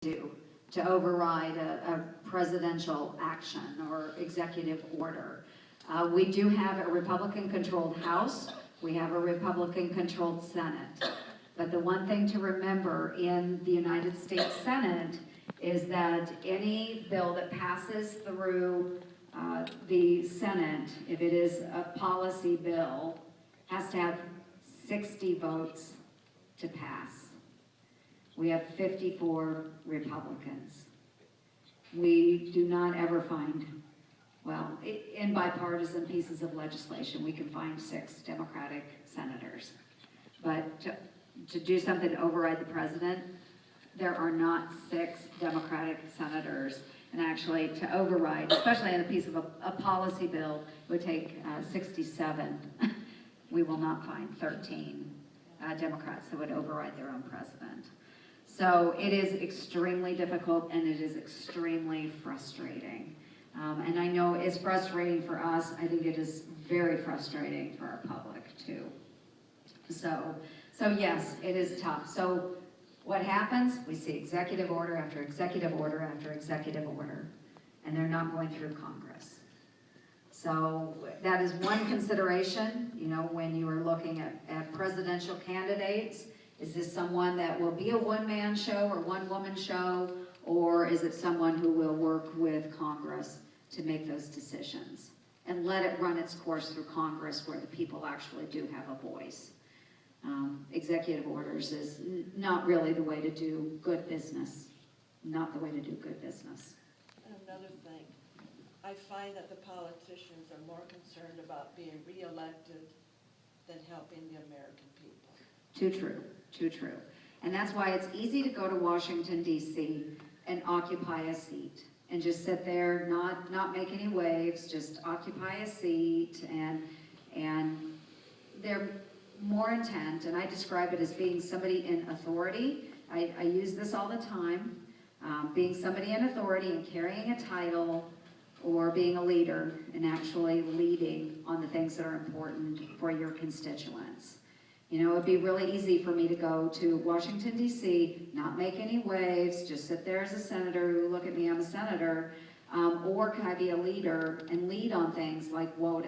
do to override a presidential action or executive order. We do have a Republican-controlled House. We have a Republican-controlled Senate. But the one thing to remember in the United States Senate is that any bill that passes through the Senate, if it is a policy bill, has to have 60 votes to pass. We have 54 Republicans. We do not ever find, well, in bipartisan pieces of legislation, we can find 6 Democratic senators. But to do something to override the president, there are not 6 Democratic senators. And actually, to override, especially in a piece of a policy bill, would take 67. We will not find 13 Democrats that would override their own president. So it is extremely difficult and it is extremely frustrating. And I know it's frustrating for us. I think it is very frustrating for our public too. So yes, it is tough. So what happens? We see executive order after executive order after executive order, and they're not going through Congress. So that is one consideration, you know, when you are looking at presidential candidates. Is this someone that will be a one-man show or one-woman show, or is it someone who will work with Congress to make those decisions and let it run its course through Congress where the people actually do have a voice? Executive orders is not really the way to do good business, not the way to do good business. Another thing, I find that the politicians are more concerned about being reelected than helping the American people. Too true, too true. And that's why it's easy to go to Washington, D.C. and occupy a seat and just sit there, not make any waves, just occupy a seat, and they're more intent, and I describe it as being somebody in authority. I use this all the time, being somebody in authority and carrying a title, or being a leader and actually leading on the things that are important for your constituents. You know, it'd be really easy for me to go to Washington, D.C., not make any waves, just sit there as a senator, look at me, I'm a senator, or can I be a leader and lead on things like WOTUS?